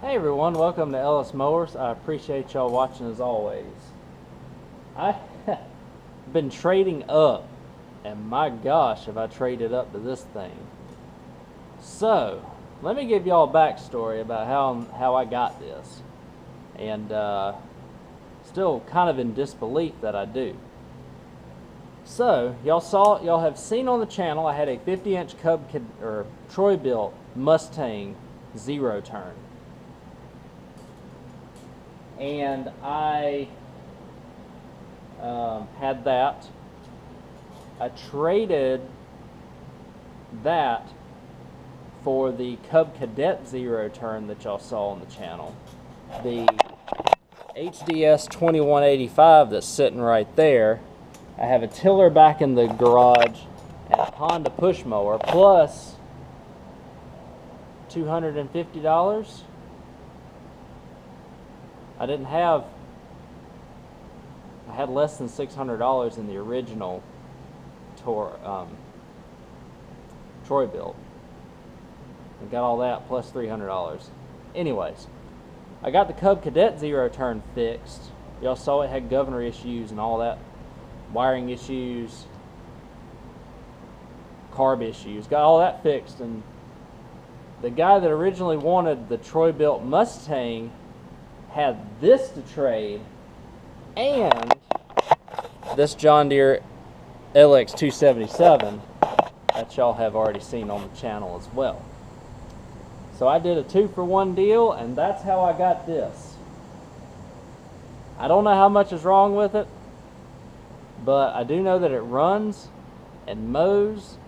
Hey everyone, welcome to Ellis Mowers. I appreciate y'all watching as always. I've been trading up, and my gosh, have I traded up to this thing. So, let me give y'all a backstory about how I got this. And still kind of in disbelief that I do. So, y'all have seen on the channel I had a 50-inch Cub Cadet, or Troy-built Mustang zero turn. And I had that. I traded that for the Cub Cadet zero turn that y'all saw on the channel. The HDS 2185 that's sitting right there. I have a tiller back in the garage and a Honda push mower plus $250. I had less than $600 in the original Troy build. I got all that plus $300. Anyways, I got the Cub Cadet zero turn fixed. Y'all saw it had governor issues and all that, wiring issues, carb issues. Got all that fixed, and the guy that originally wanted the Troy built Mustang had this to trade and this John Deere LX277 that y'all have already seen on the channel as well. So I did a 2-for-1 deal, and that's how I got this. I don't know how much is wrong with it, but I do know that it runs and mows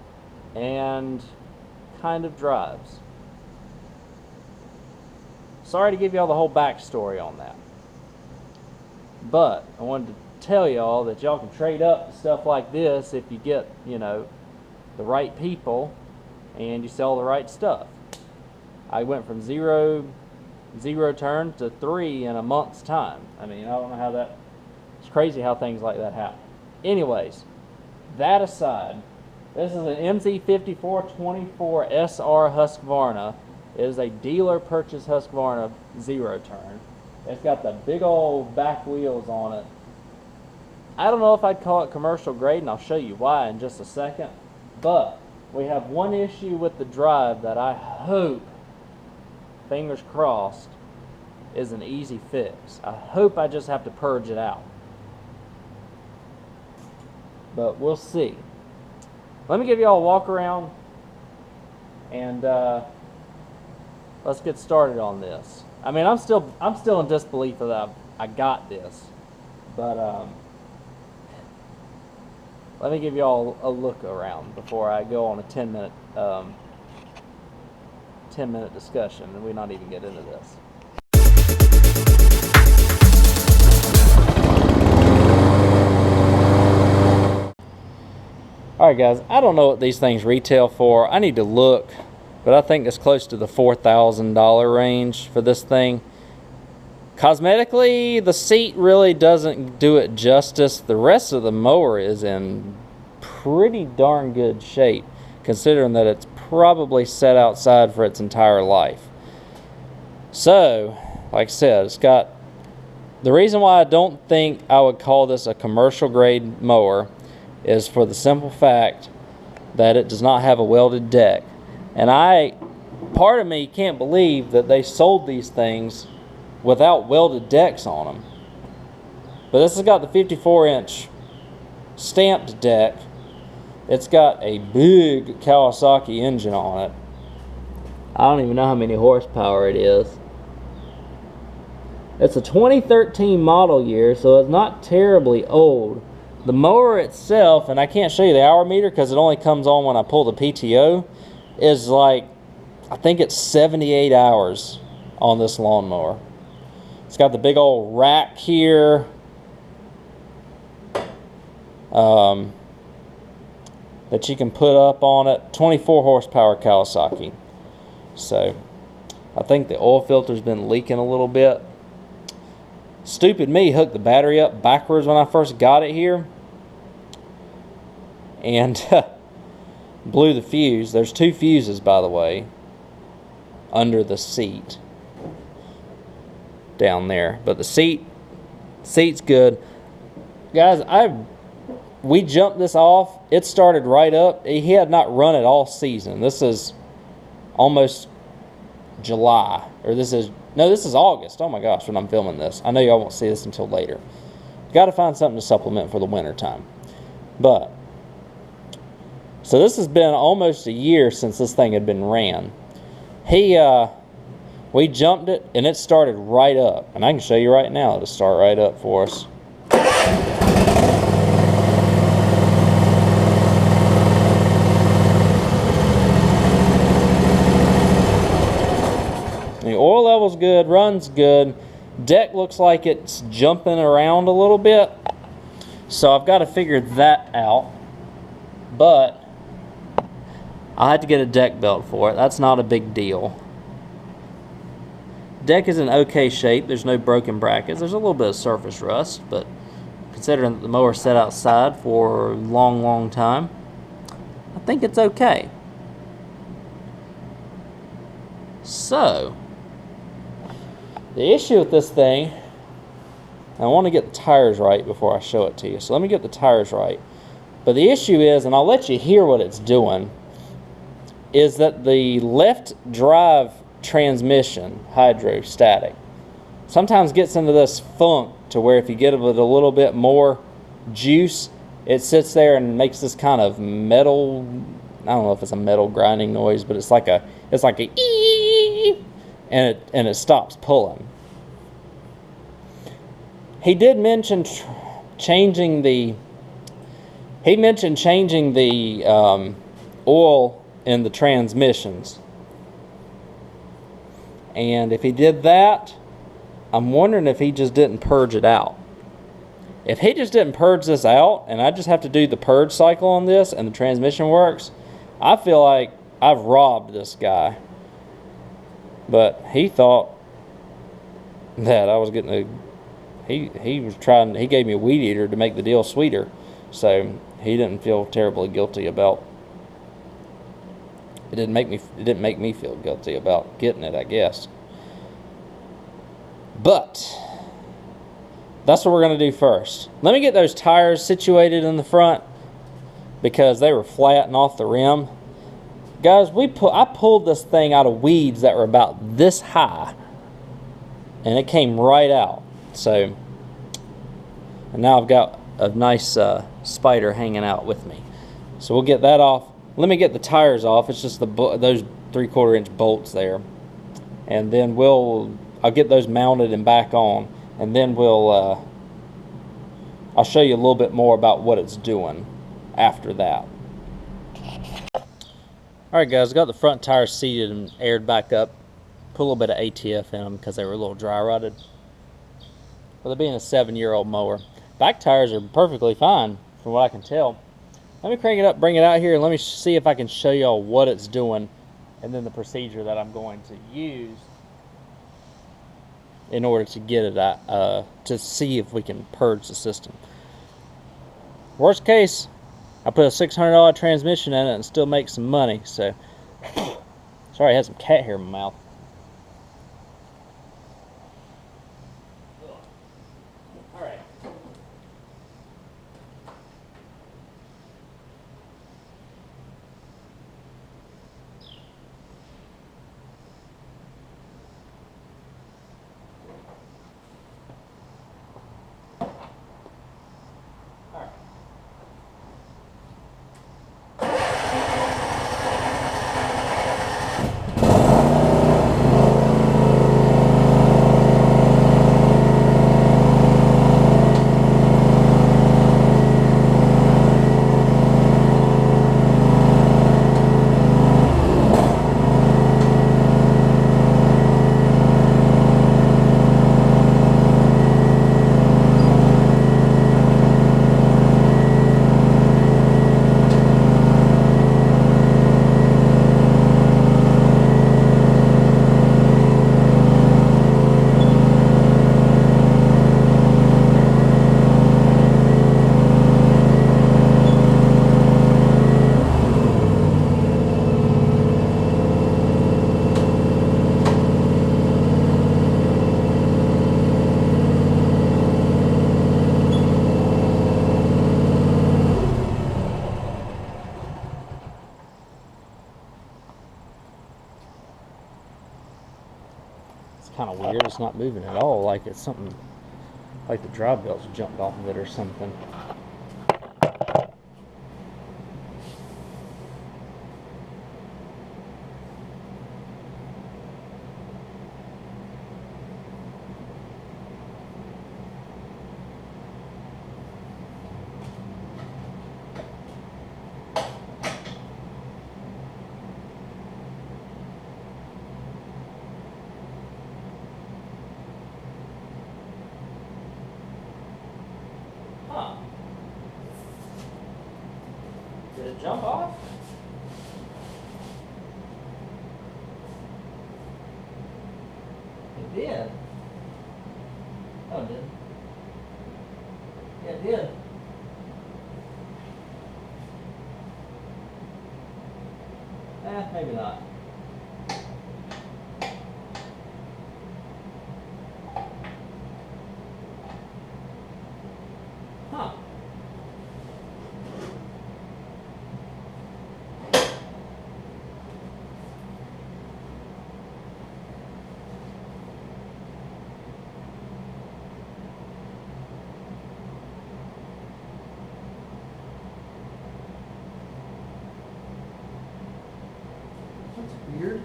and kind of drives. Sorry to give y'all the whole backstory on that, but I wanted to tell y'all that y'all can trade up to stuff like this if you get, you know, the right people and you sell the right stuff. I went from zero turn to 3 in a month's time. I mean, I don't know how that, it's crazy how things like that happen. Anyways, that aside, this is an MZ5424SR Husqvarna. It is a dealer purchase Husqvarna zero turn. It's got the big old back wheels on it. I don't know if I'd call it commercial grade, and I'll show you why in just a second. But we have one issue with the drive that I hope, fingers crossed, is an easy fix. I hope I just have to purge it out. But we'll see. Let me give you all a walk around and let's get started on this. I mean, I'm still in disbelief that I got this, but let me give you all a look around before I go on a 10-minute discussion, and we're not even get into this. Alright guys, I don't know what these things retail for. I need to look, but I think it's close to the $4,000 range for this thing. Cosmetically, the seat really doesn't do it justice. The rest of the mower is in pretty darn good shape, considering that it's probably set outside for its entire life. So, like I said, it's got... The reason why I don't think I would call this a commercial grade mower is for the simple fact that it does not have a welded deck. And part of me can't believe that they sold these things without welded decks on them. But this has got the 54-inch stamped deck. It's got a big Kawasaki engine on it. I don't even know how many horsepower it is. It's a 2013 model year, so it's not terribly old. The mower itself, and I can't show you the hour meter because it only comes on when I pull the PTO, is like, I think it's 78 hours on this lawnmower. It's got the big old rack here. That you can put up on it. 24 horsepower Kawasaki. So, I think the oil filter's been leaking a little bit. Stupid me hooked the battery up backwards when I first got it here. And blew the fuse. There's 2 fuses, by the way, under the seat. down there. But the seat's good. Guys, we jumped this off. It started right up. He had not run it all season. This is almost July, or this is August. Oh my gosh, when I'm filming this. I know y'all won't see this until later. Got to find something to supplement for the winter time. But so this has been almost a year since this thing had been ran. We jumped it and it started right up, and I can show you right now it'll start right up for us. The oil level's good, runs good. Deck looks like it's jumping around a little bit, so I've got to figure that out. But I had to get a deck belt for it. That's not a big deal. Deck is in okay shape. There's no broken brackets. There's a little bit of surface rust, but considering that the mower sat outside for a long time, I think it's okay. So the issue with this thing, I want to get the tires right before I show it to you. So let me get the tires right. But the issue is, and I'll let you hear what it's doing, is that the left drive transmission, hydrostatic, sometimes gets into this funk to where if you give it a little bit more juice, it sits there and makes this kind of metal, I don't know if it's a metal grinding noise, but it's like a ee, and it stops pulling. He did mention changing the oil in the transmissions. And if he did that, I'm wondering if he just didn't purge it out. If he just didn't purge this out and I just have to do the purge cycle on this and the transmission works, I feel like I've robbed this guy. But he thought that I was getting a... He gave me a weed eater to make the deal sweeter. So he didn't feel terribly guilty about... It didn't make me feel guilty about getting it, I guess. But that's what we're going to do first. Let me get those tires situated in the front because they were flat and off the rim. Guys, I pulled this thing out of weeds that were about this high, and it came right out. So, and now I've got a nice spider hanging out with me. So we'll get that off. Let me get the tires off. It's just those 3/4 inch bolts there, and then I'll get those mounted and back on, and then I'll show you a little bit more about what it's doing after that. Alright guys, I got the front tires seated and aired back up. Put a little bit of ATF in them because they were a little dry rotted. With it being a 7-year-old mower. Back tires are perfectly fine from what I can tell. Let me crank it up, bring it out here, and let me see if I can show y'all what it's doing and then the procedure that I'm going to use in order to get it to see if we can purge the system. Worst case, I put a $600 transmission in it and still make some money. So, sorry, I had some cat hair in my mouth. All right. It's kind of weird. It's not moving at all. Like it's something, like the drive belts jumped off of it or something. Huh. Did it jump off? It did. Oh, it did. Yeah, it did. Maybe not. Huh. That's weird.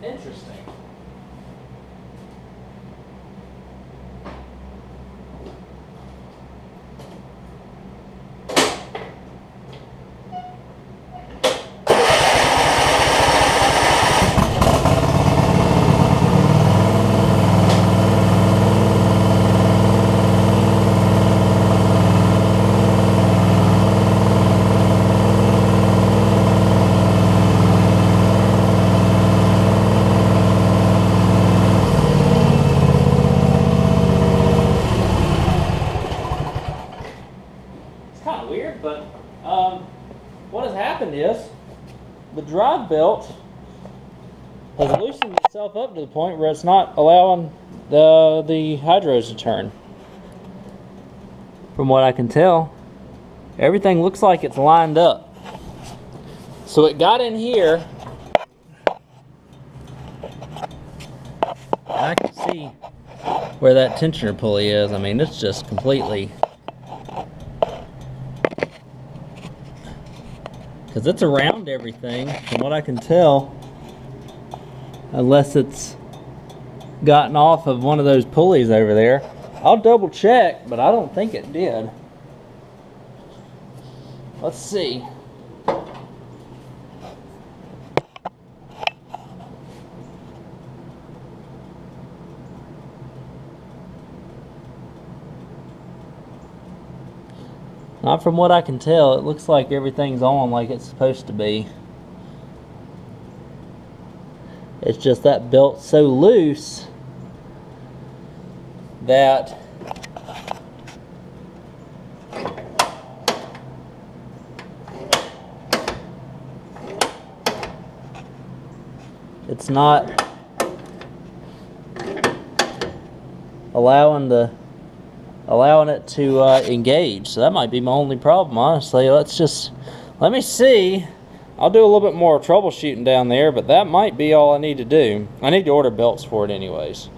Interesting. Kind of weird, but what has happened is the drive belt has loosened itself up to the point where it's not allowing the hydros to turn. From what I can tell, everything looks like it's lined up. So it got in here, and I can see where that tensioner pulley is. I mean, it's just completely, because it's around everything, from what I can tell, unless it's gotten off of one of those pulleys over there. I'll double check, but I don't think it did. Let's see. Not from what I can tell. It looks like everything's on like it's supposed to be. It's just that belt's so loose that it's not allowing it to engage. So that might be my only problem, honestly. Let me see. I'll do a little bit more troubleshooting down there, but that might be all I need to do. I need to order belts for it anyways.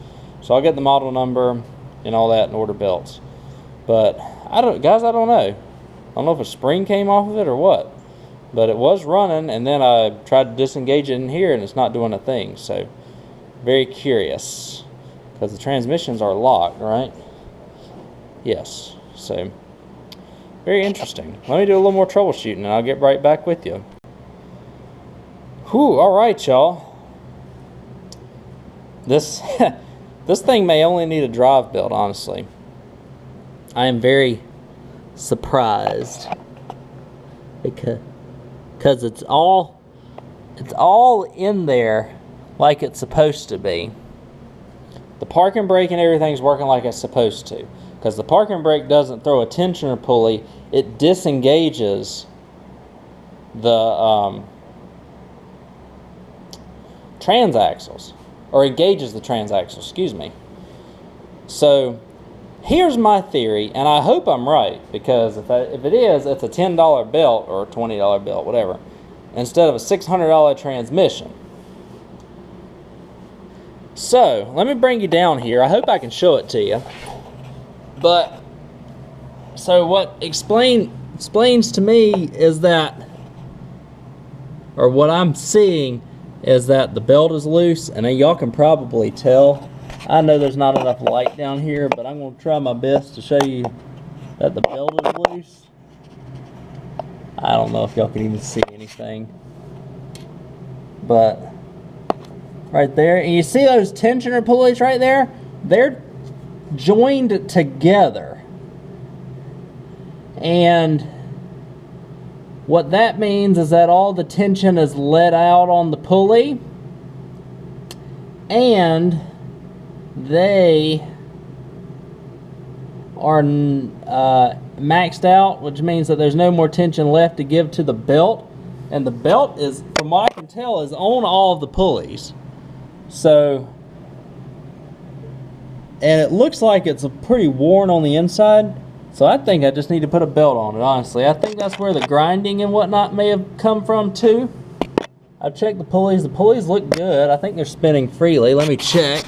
So I'll get the model number and all that and order belts. But I don't know. I don't know if a spring came off of it or what. But it was running, and then I tried to disengage it in here and it's not doing a thing. So very curious, because the transmissions are locked, right? Yes. So very interesting. Let me do a little more troubleshooting and I'll get right back with you. Whew, alright y'all. This thing may only need a drive belt, honestly. I am very, surprised because it's all in there like it's supposed to be. The parking brake and everything's working like it's supposed to, because the parking brake doesn't throw a tensioner pulley, it disengages the transaxles, or engages the transaxles, excuse me. So here's my theory, and I hope I'm right, because if it is, it's a $10 belt or a $20 belt, whatever, instead of a $600 transmission. So let me bring you down here. I hope I can show it to you. But so what explains to me is that, or what I'm seeing is that the belt is loose, and y'all can probably tell. I know there's not enough light down here, but I'm going to try my best to show you that the belt is loose. I don't know if y'all can even see anything, but right there, and you see those tensioner pulleys right there? They're joined together, and what that means is that all the tension is let out on the pulley, and they are maxed out, which means that there's no more tension left to give to the belt. And the belt is, from what I can tell, is on all of the pulleys. So, and it looks like it's pretty worn on the inside. So I think I just need to put a belt on it, honestly. I think that's where the grinding and whatnot may have come from too. I've checked the pulleys. The pulleys look good. I think they're spinning freely. Let me check.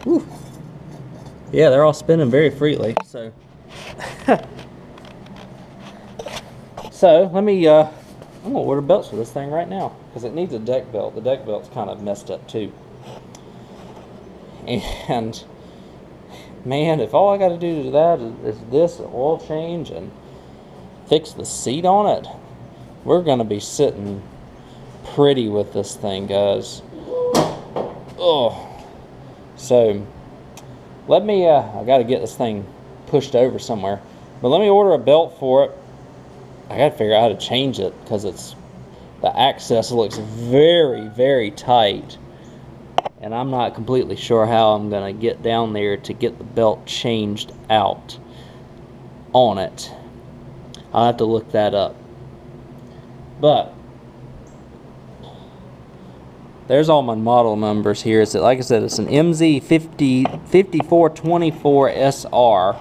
Whew. Yeah, they're all spinning very freely. So, so let me, I'm gonna order belts for this thing right now, because it needs a deck belt. The deck belt's kind of messed up too. And man, if all I got to do to that is this oil change and fix the seat on it, we're gonna be sitting pretty with this thing, guys. Oh. So let me, I got to get this thing pushed over somewhere, but let me order a belt for it. I got to figure out how to change it, because the access looks very, very tight, and I'm not completely sure how I'm going to get down there to get the belt changed out on it. I'll have to look that up. But there's all my model numbers here. It's, like I said, it's an MZ5424SR.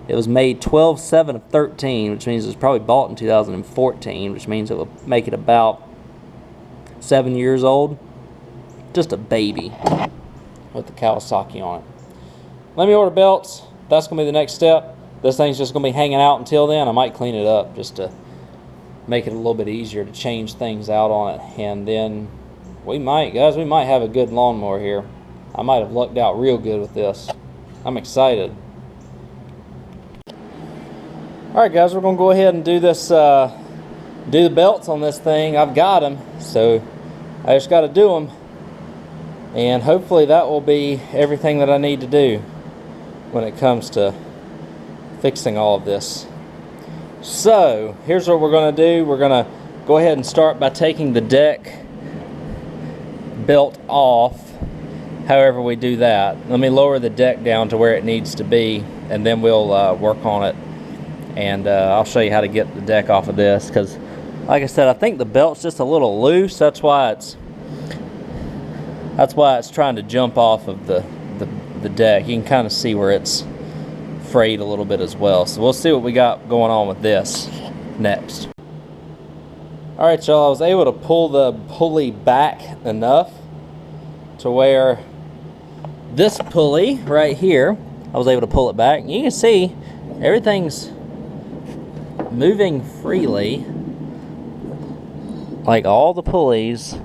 It was made 12/7 of 13, which means it was probably bought in 2014, which means it will make it about 7 years old. Just a baby with the Kawasaki on it. Let me order belts. That's going to be the next step. This thing's just going to be hanging out until then. I might clean it up just to make it a little bit easier to change things out on it, and then we might have a good lawnmower here. I might have lucked out real good with this. I'm excited. Alright guys, we're going to go ahead and do this, do the belts on this thing. I've got them, so I just got to do them, and hopefully that will be everything that I need to do when it comes to fixing all of this. So here's what we're going to do. We're going to go ahead and start by taking the deck belt off. However we do that, let me lower the deck down to where it needs to be, and then we'll work on it, and I'll show you how to get the deck off of this, because like I said, I think the belt's just a little loose. That's why it's trying to jump off of the deck. You can kind of see where it's frayed a little bit as well. So we'll see what we got going on with this next. Alright y'all, I was able to pull the pulley back enough to where this pulley right here, I was able to pull it back. You can see everything's moving freely, like all the pulleys.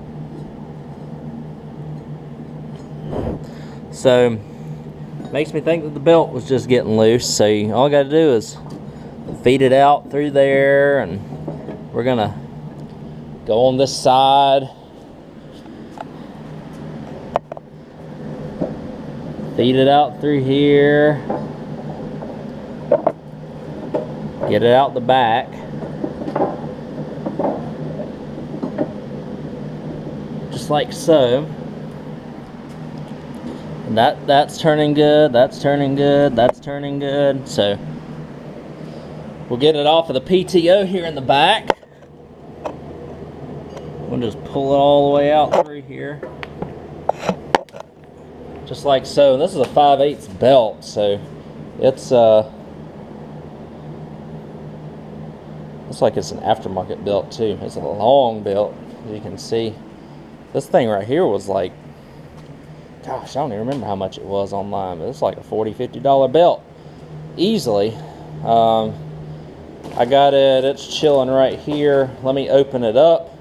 So makes me think that the belt was just getting loose. So all I got to do is feed it out through there, and we're gonna go on this side, feed it out through here, Get it out the back. Just like so. And that's turning good, that's turning good, that's turning good. So we'll get it off of the PTO here in the back. We'll just pull it all the way out through here. Just like so. And this is a 5/8 belt, so it's looks like it's an aftermarket belt too. It's a long belt, as you can see. This thing right here was like, gosh, I don't even remember how much it was online, but it's like a $40–50 belt easily. I got it, it's chilling right here. Let me open it up.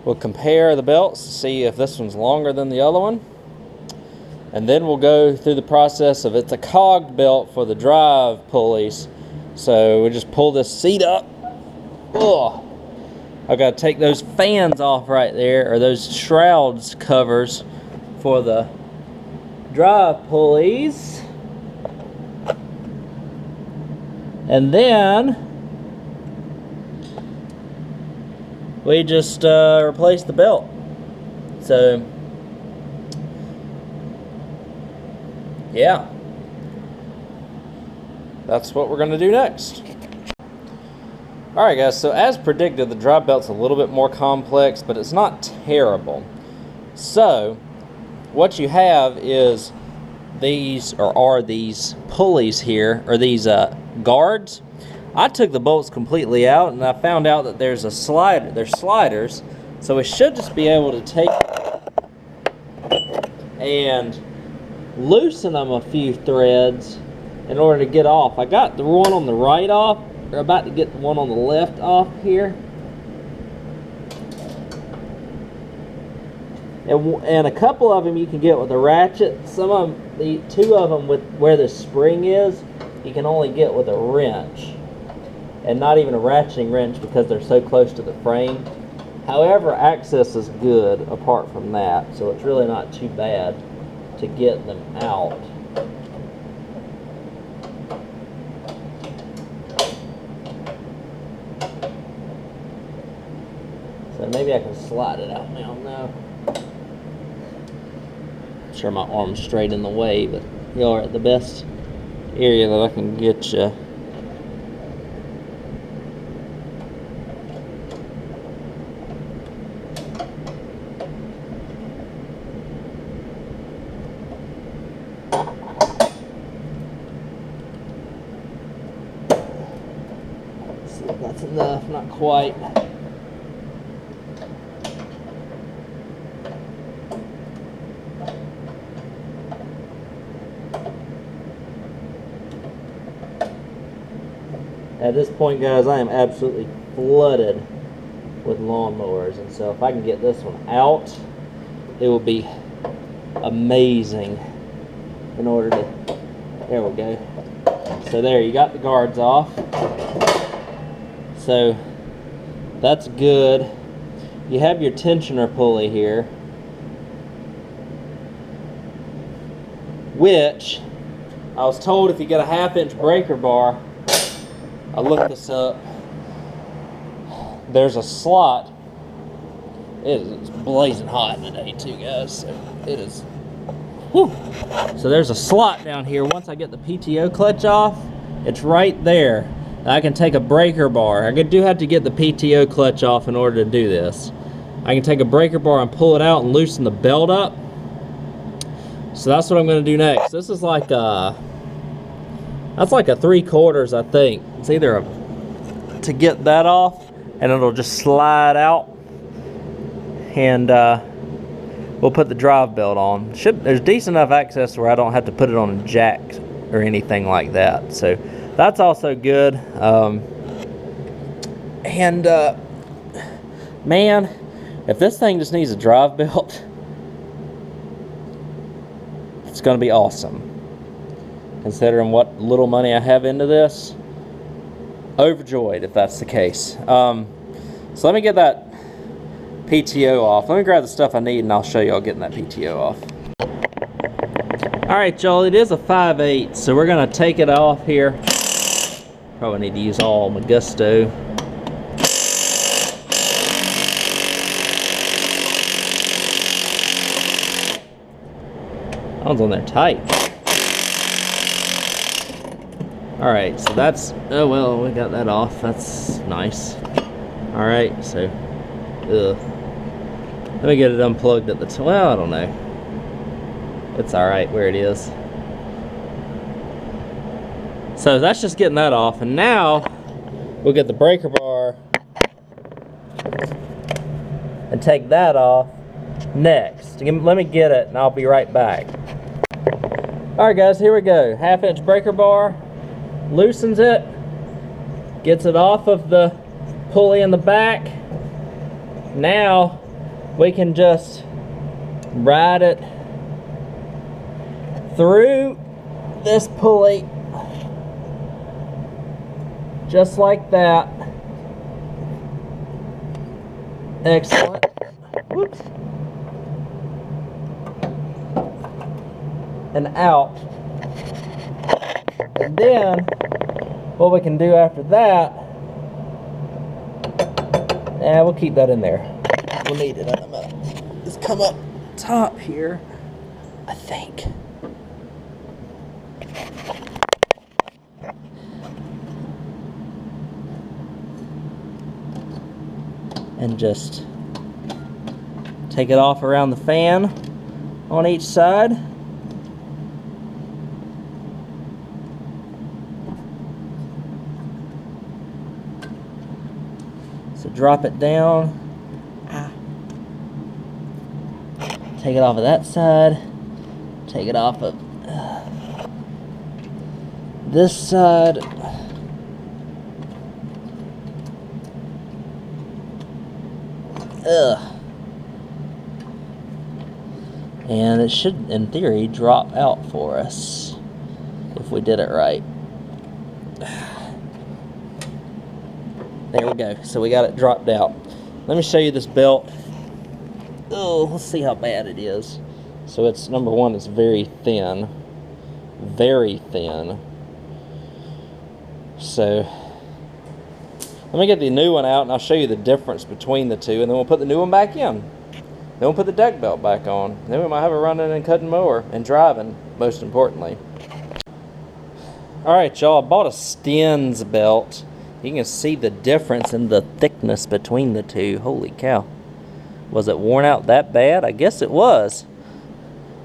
We'll compare the belts to see if this one's longer than the other one. And then we'll go through the process of, it's a cogged belt for the drive pulleys. So we just pull this seat up. Ugh. I've got to take those fans off right there, or those shrouds covers for the drive pulleys. And then we just replace the belt. So yeah, that's what we're going to do next. Alright guys, so as predicted, the drive belt's a little bit more complex, but it's not terrible. So what you have is these, or are these pulleys here, or these guards. I took the bolts completely out, and I found out that there's a slider, there's sliders, so we should just be able to take and loosen them a few threads in order to get off. I got the one on the right off. We're about to get the one on the left off here. And a couple of them you can get with a ratchet. Some of them, the two of them with where the spring is, you can only get with a wrench. And not even a ratcheting wrench because they're so close to the frame. However, access is good apart from that, so it's really not too bad to get them out. So maybe I can slide it out now. No. I'm sure my arm's straight in the way, but y'all are at the best area that I can get you. See if that's enough, not quite. At this point, guys, I am absolutely flooded with lawnmowers, and so if I can get this one out, it will be amazing in order to, there we go. So there, you got the guards off. So that's good. You have your tensioner pulley here, which I was told if you get a 1/2-inch breaker bar, I looked this up, there's a slot. It's blazing hot today too, guys, so it is, whew. So there's a slot down here. Once I get the PTO clutch off, it's right there. I can take a breaker bar. I do have to get the PTO clutch off in order to do this. I can take a breaker bar and pull it out and loosen the belt up. So that's what I'm going to do next. This is like a, that's like a 3/4, I think. It's either to get that off, and it'll just slide out, and we'll put the drive belt on. There's decent enough access where I don't have to put it on a jack or anything like that. So that's also good. Man, if this thing just needs a drive belt, it's going to be awesome. Considering what little money I have into this, overjoyed if that's the case. So let me get that PTO off. Let me grab the stuff I need and I'll show y'all getting that PTO off. Alright y'all, it is a 5/8, so we're going to take it off here. Probably need to use all my gusto. That one's on there tight. Alright, so that's, oh well, we got that off. That's nice. Alright, so, let me get it unplugged at the top. Well, I don't know. It's alright where it is. So that's just getting that off, and now we'll get the breaker bar and take that off next. Let me get it and I'll be right back. Alright guys, here we go. 1/2-inch breaker bar, loosens it, gets it off of the pulley in the back. Now we can just ride it through this pulley just like that. Excellent. Whoops. And out. And then what we can do after that, we'll keep that in there. We'll need it. I'm gonna just come up top here, I think. And just take it off around the fan on each side. So drop it down. Take it off of that side. Take it off of this side. And it should, in theory, drop out for us if we did it right. There we go. So we got it dropped out. Let me show you this belt. Oh, let's see how bad it is. So it's, number one, it's very thin. Very thin. So let me get the new one out and I'll show you the difference between the two, and then we'll put the new one back in. Then we'll put the deck belt back on. Then we might have a running and cutting mower and driving, most importantly. Alright y'all, I bought a Stens belt. You can see the difference in the thickness between the two. Holy cow. Was it worn out that bad? I guess it was.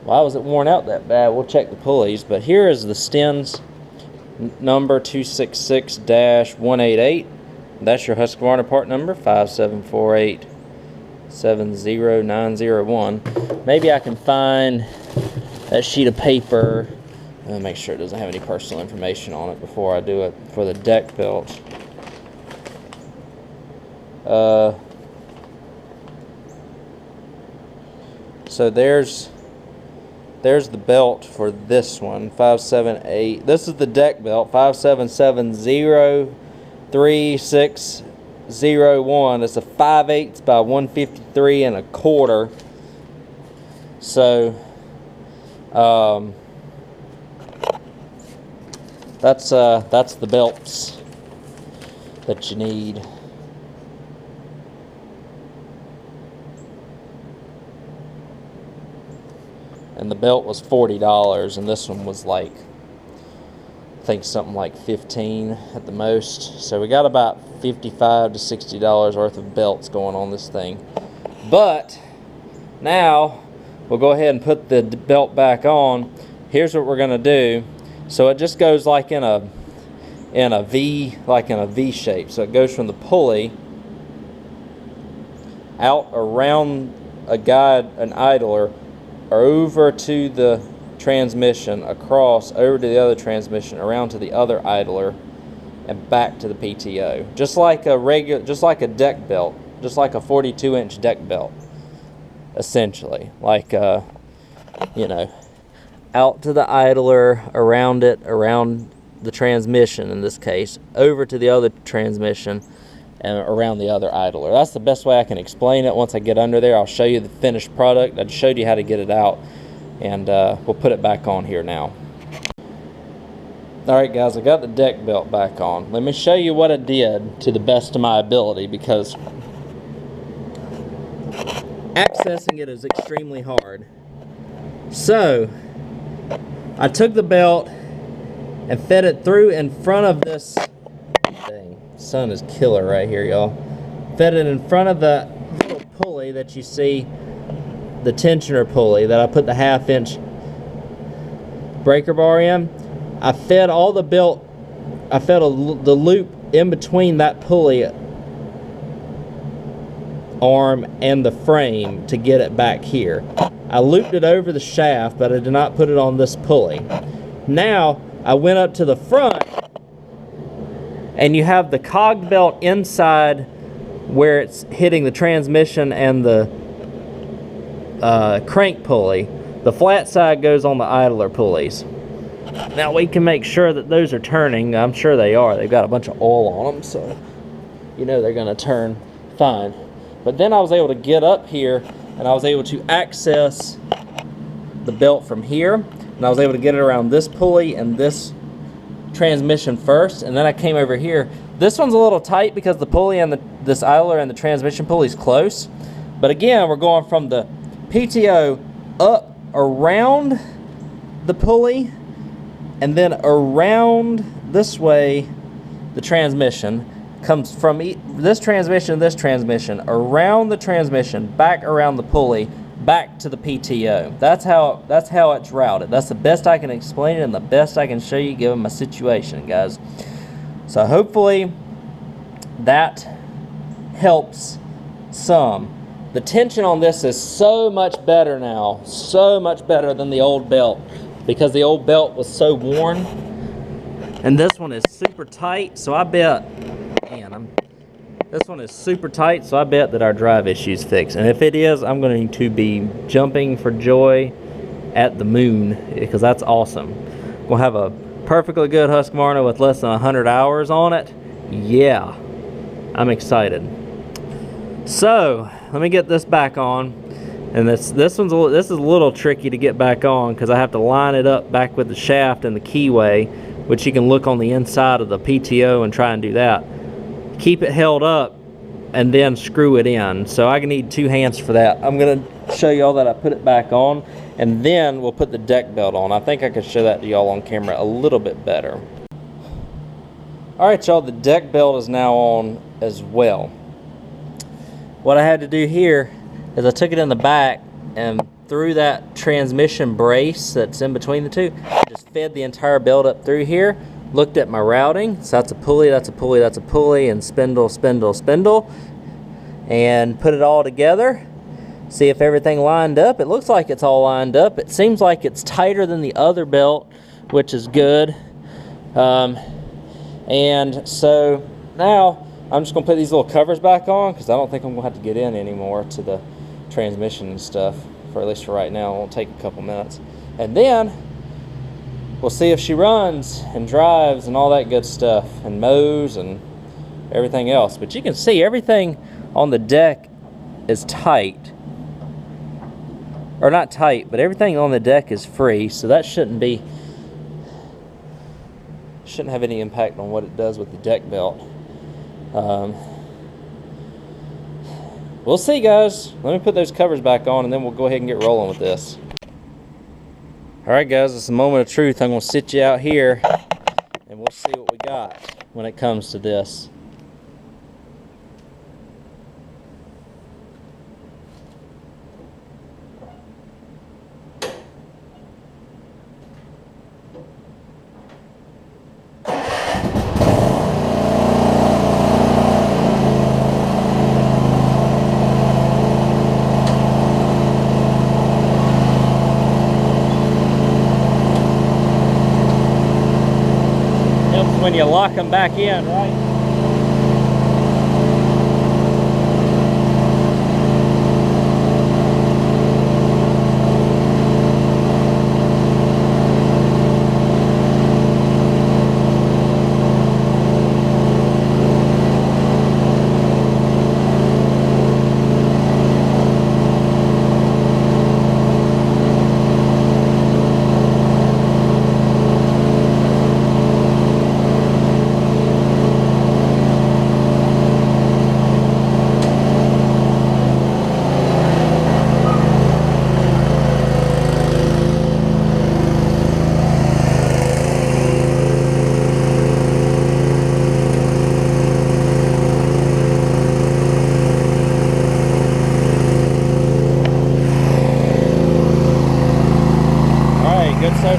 Why was it worn out that bad? We'll check the pulleys, but here is the Stens number 266-188. That's your Husqvarna part number, 574870901. Maybe I can find that sheet of paper. I'll make sure it doesn't have any personal information on it before I do it for the deck belt. So there's the belt for this one, 578. This is the deck belt, 577036001. It's a 5/8 by 153 1/4. So that's the belts that you need. And the belt was $40, and this one was like, I think something like $15 at the most. So we got about $55 to $60 worth of belts going on this thing. But now we'll go ahead and put the belt back on. Here's what we're gonna do. So it just goes like in a V, like in a V shape. So it goes from the pulley out around a guide, an idler, or over to the transmission, across, over to the other transmission, around to the other idler, and back to the PTO. Just like a regular, just like a deck belt, just like a 42-inch deck belt, essentially. Like, you know, out to the idler, around it, around the transmission in this case, over to the other transmission, and around the other idler. That's the best way I can explain it. Once I get under there, I'll show you the finished product. I just showed you how to get it out, and we'll put it back on here now. Alright guys, I got the deck belt back on. Let me show you what I did to the best of my ability, because accessing it is extremely hard. So, I took the belt and fed it through in front of this, dang, sun is killer right here, y'all. Fed it in front of the little pulley that you see, the tensioner pulley that I put the 1/2 inch breaker bar in. I fed all the belt, I fed the loop in between that pulley arm and the frame to get it back here. I looped it over the shaft, but I did not put it on this pulley. Now, I went up to the front, and you have the cog belt inside where it's hitting the transmission and the crank pulley. The flat side goes on the idler pulleys. Now we can make sure that those are turning. I'm sure they are. They've got a bunch of oil on them, so you know they're going to turn fine. But then I was able to get up here, and I was able to access the belt from here, and I was able to get it around this pulley and this transmission first, and then I came over here. This one's a little tight because the pulley and this idler and the transmission pulley is close. But again, we're going from the PTO up around the pulley, and then around this way. The transmission comes from this transmission, around the transmission, back around the pulley, back to the PTO. That's how it's routed. That's the best I can explain it and the best I can show you given my situation, guys. So hopefully that helps some. The tension on this is so much better now, so much better than the old belt, because the old belt was so worn, and this one is super tight. So I bet, man, this one is super tight, so I bet that our drive issue is fixed. And if it is, I'm going to be jumping for joy at the moon, because that's awesome. We'll have a perfectly good Husqvarna with less than 100 hours on it. Yeah, I'm excited. So let me get this back on, and this is a little tricky to get back on because I have to line it up back with the shaft and the keyway, which you can look on the inside of the PTO and try and do that. Keep it held up and then screw it in. So I need 2 hands for that. I'm gonna show y'all that I put it back on, and then we'll put the deck belt on. I think I can show that to y'all on camera a little bit better. All right, y'all, the deck belt is now on as well. What I had to do here is I took it in the back and through that transmission brace that's in between the two, I just fed the entire belt up through here, looked at my routing. So that's a pulley, that's a pulley, that's a pulley, and spindle, spindle, spindle, and put it all together. See if everything lined up. It looks like it's all lined up. It seems like it's tighter than the other belt, which is good. And so now I'm just going to put these little covers back on, because I don't think I'm going to have to get in anymore to the transmission and stuff, for at least for right now. It won't take a couple minutes. And then we'll see if she runs and drives and all that good stuff, and mows and everything else. But you can see everything on the deck is tight. Or not tight, but everything on the deck is free, so that shouldn't have any impact on what it does with the deck belt. We'll see, guys. Let me put those covers back on, and then we'll go ahead and get rolling with this. Alright guys, it's a moment of truth. I'm going to sit you out here, and we'll see what we got when it comes to this. When you lock them back in, right?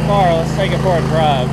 far. Let's take it for a drive.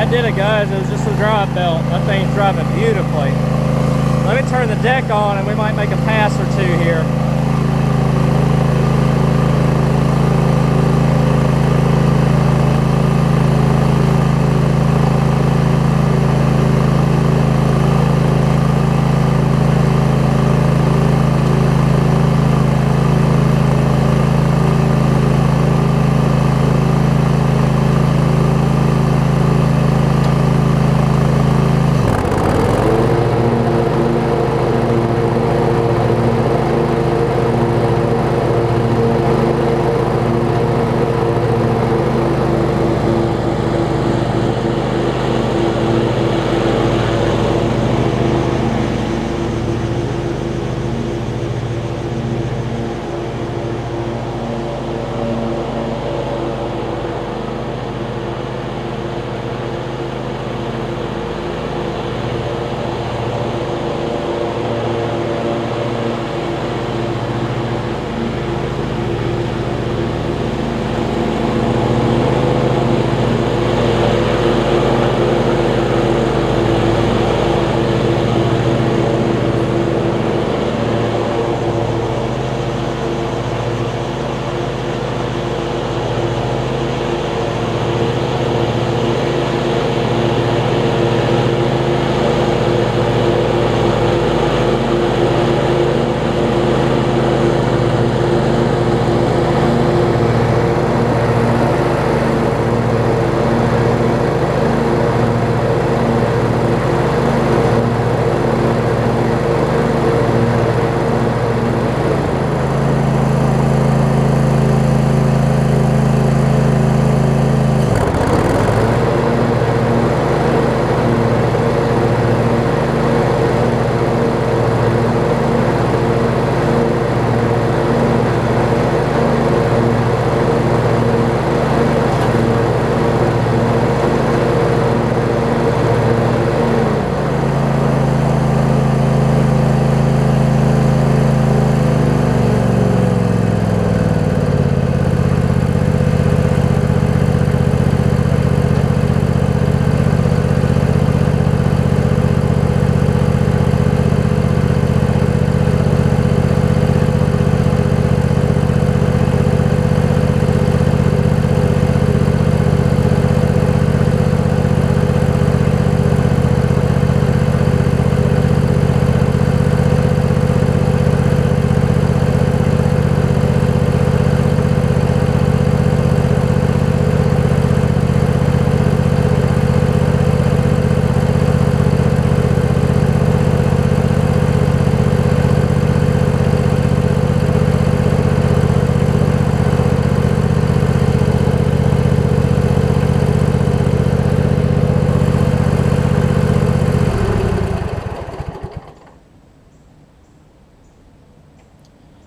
Did it, guys. It was just a drive belt. That thing's driving beautifully. Let me turn the deck on and we might make a pass or two here.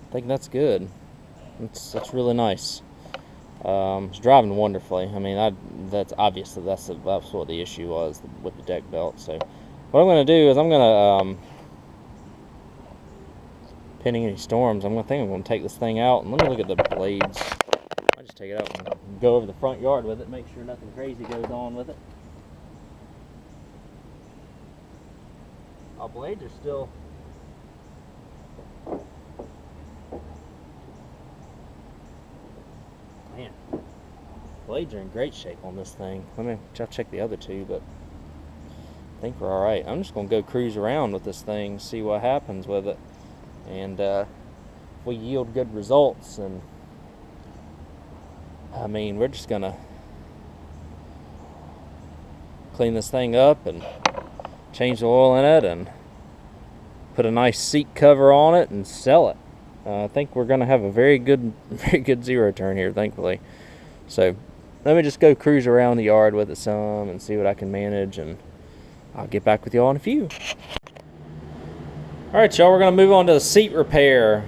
I think that's good. That's really nice. It's driving wonderfully. I mean, that's obviously that's what the issue was with the deck belt. So what I'm going to do is I'm going to pending any storms, I'm going to take this thing out and let me look at the blades. I'll just take it out and go over the front yard with it, make sure nothing crazy goes on with it. Our blades are still blades are in great shape on this thing. I'll check the other two, but I think we're all right. I'm just gonna go cruise around with this thing, see what happens with it, and if we yield good results, and I mean, we're just gonna clean this thing up and change the oil in it and put a nice seat cover on it and sell it. I think we're gonna have a very good zero turn here, thankfully. So let me just go cruise around the yard with it some and see what I can manage, and I'll get back with y'all in a few. Alright y'all, we're gonna move on to the seat repair.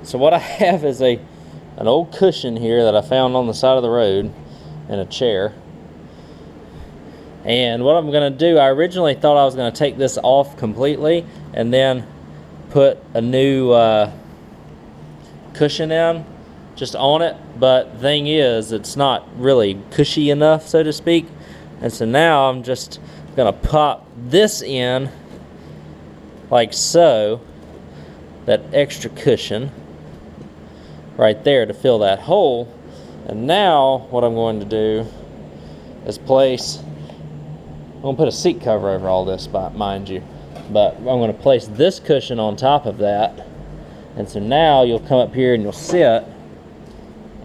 So what I have is an old cushion here that I found on the side of the road and a chair. And what I'm gonna do, I originally thought I was gonna take this off completely and then put a new cushion in just on it, but the thing is, it's not really cushy enough, so to speak. And so now I'm just gonna pop this in like so, that extra cushion right there to fill that hole. And now what I'm going to do is I'm gonna put a seat cover over all this, mind you, but I'm gonna place this cushion on top of that. And so now you'll come up here and you'll sit,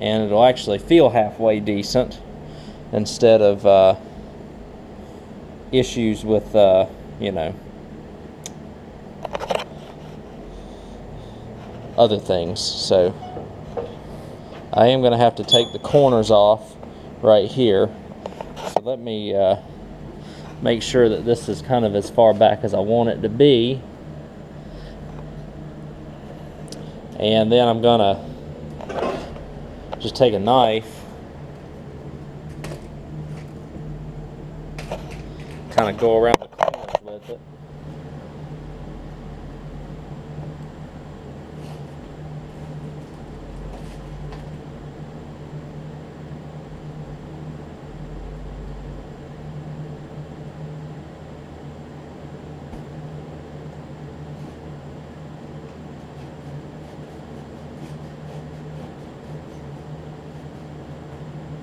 and it'll actually feel halfway decent instead of issues with you know, other things. So I am gonna have to take the corners off right here. So let me make sure that this is kind of as far back as I want it to be. And then I'm gonna just take a knife, kind of go around the corners with it.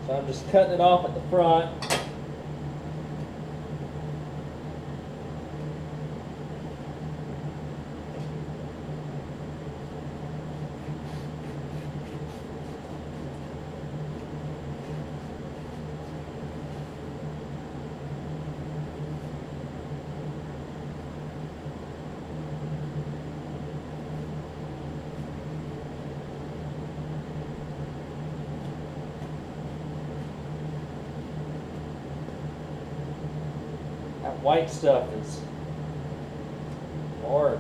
So I'm just cutting it off at the front. That white stuff is hard.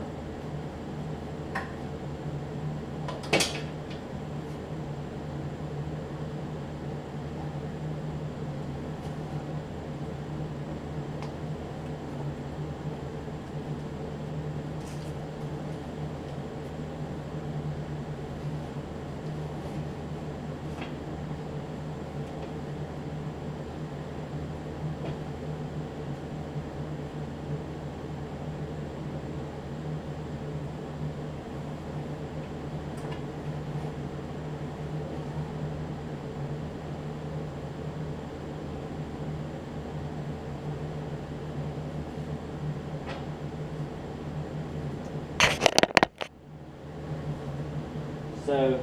So,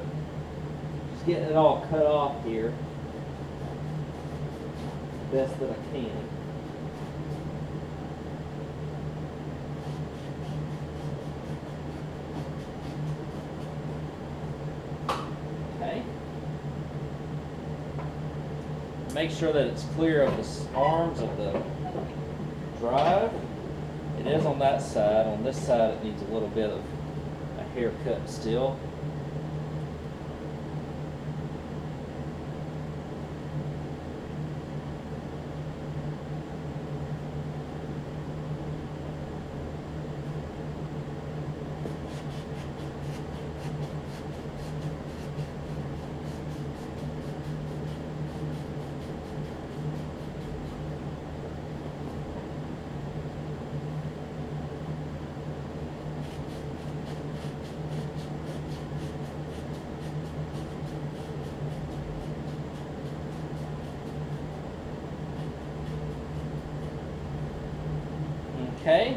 just getting it all cut off here, best that I can. Okay. Make sure that it's clear of the arms of the drive. It is on that side. On this side, it needs a little bit of a haircut still. Okay.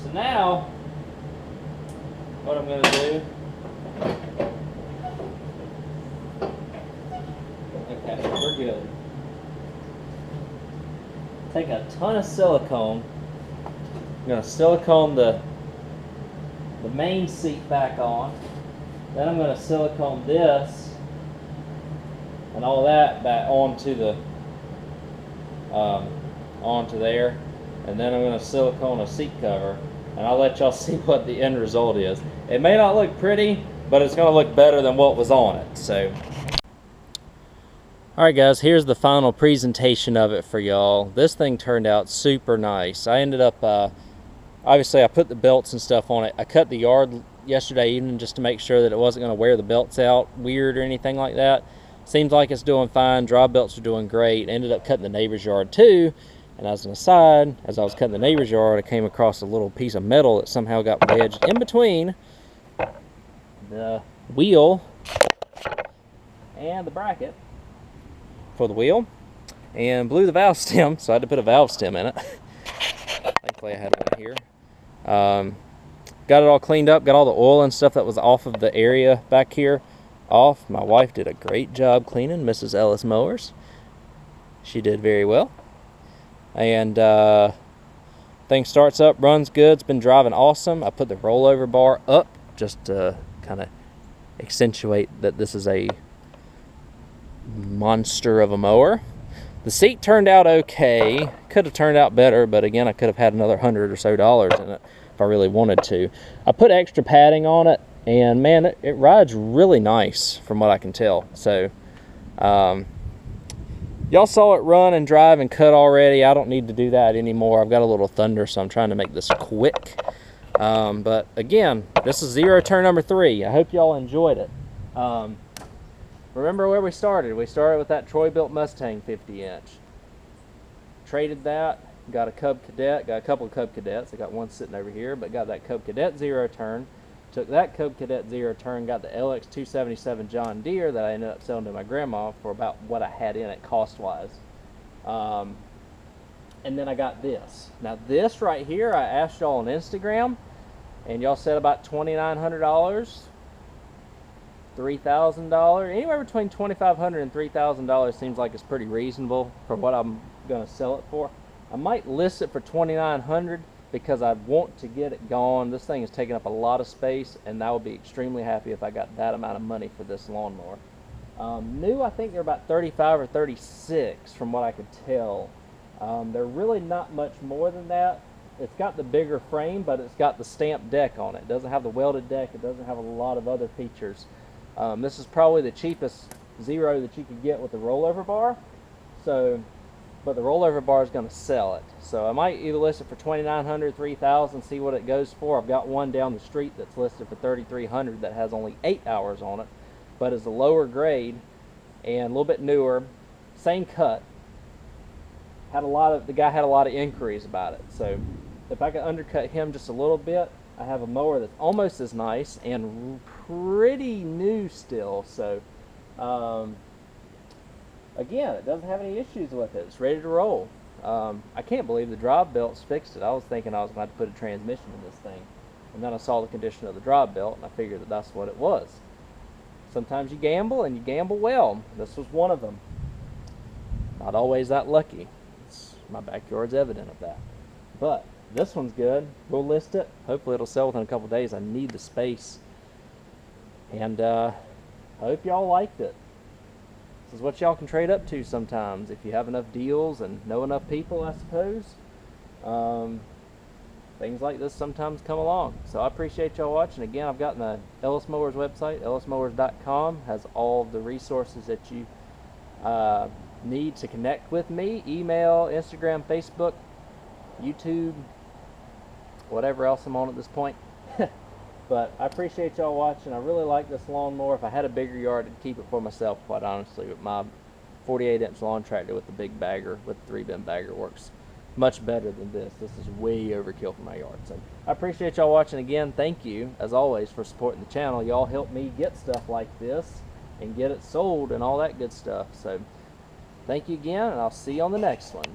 So now, what I'm going to do, okay, we're good. Take a ton of silicone. I'm going to silicone the main seat back on. Then I'm going to silicone this and all that back onto the onto there, and then I'm going to silicone a seat cover, and I'll let y'all see what the end result is. It may not look pretty, but it's going to look better than what was on it. So, alright guys, here's the final presentation of it for y'all. This thing turned out super nice. I ended up, obviously I put the belts and stuff on it. I cut the yard yesterday evening just to make sure that it wasn't going to wear the belts out weird or anything like that. Seems like it's doing fine. Drive belts are doing great. Ended up cutting the neighbor's yard too. And as an aside, as I was cutting the neighbor's yard, I came across a little piece of metal that somehow got wedged in between the wheel and the bracket for the wheel, and blew the valve stem, so I had to put a valve stem in it. Thankfully I had one here. Got it all cleaned up, got all the oil and stuff that was off of the area back here off. My wife did a great job cleaning, Mrs. Ellis Mowers. She did very well. And thing starts up, runs good. It's been driving awesome. I put the rollover bar up just to kind of accentuate that this is a monster of a mower. The seat turned out okay. Could have turned out better, but again, I could have had another $100 or so in it if I really wanted to. I put extra padding on it, and man, it rides really nice from what I can tell. So y'all saw it run and drive and cut already. I don't need to do that anymore. I've got a little thunder, so I'm trying to make this quick. But again, this is zero turn number 3. I hope y'all enjoyed it. Remember where we started? We started with that Troy-built Mustang 50-inch. Traded that, got a Cub Cadet, got a couple of Cub Cadets. I got one sitting over here, but got that Cub Cadet zero turn. Took that Cub Cadet zero turn, got the LX277 John Deere that I ended up selling to my grandma for about what I had in it cost-wise. And then I got this. Now this right here, I asked y'all on Instagram, and y'all said about $2,900. $3,000, anywhere between $2,500 and $3,000 seems like it's pretty reasonable for what I'm going to sell it for. I might list it for $2,900 because I want to get it gone. This thing is taking up a lot of space, and I would be extremely happy if I got that amount of money for this lawnmower. New, I think they're about 35 or 36 from what I could tell. They're really not much more than that. It's got the bigger frame, but it's got the stamped deck on it. It doesn't have the welded deck. It doesn't have a lot of other features. This is probably the cheapest zero that you could get with the rollover bar. So, but the rollover bar is going to sell it. So I might either list it for $2,900, $3,000, see what it goes for. I've got one down the street that's listed for $3,300 that has only 8 hours on it, but is a lower grade and a little bit newer. Same cut. The guy had a lot of inquiries about it. So if I could undercut him just a little bit, I have a mower that's almost as nice and pretty new still. So again, it doesn't have any issues with it. It's ready to roll. I can't believe the drive belts fixed it. I was thinking I was going to have to put a transmission in this thing, and then I saw the condition of the drive belt, and I figured that that's what it was. Sometimes you gamble, and you gamble well. This was one of them. Not always that lucky. My backyard's evident of that. But this one's good. We'll list it. Hopefully it'll sell within a couple days. I need the space. And I hope y'all liked it. This is what y'all can trade up to sometimes if you have enough deals and know enough people, I suppose. Things like this sometimes come along. So I appreciate y'all watching. Again, I've got the Ellis Mowers website, ellismowers.com. Has all the resources that you need to connect with me. Email, Instagram, Facebook, YouTube, whatever else I'm on at this point. But I appreciate y'all watching. I really like this lawnmower. If I had a bigger yard, I'd keep it for myself, quite honestly. With my 48-inch lawn tractor with the big bagger, with the 3-bin bagger, works much better than this. This is way overkill for my yard. So I appreciate y'all watching again. Thank you, as always, for supporting the channel. Y'all help me get stuff like this and get it sold and all that good stuff. So Thank you again, and I'll see you on the next one.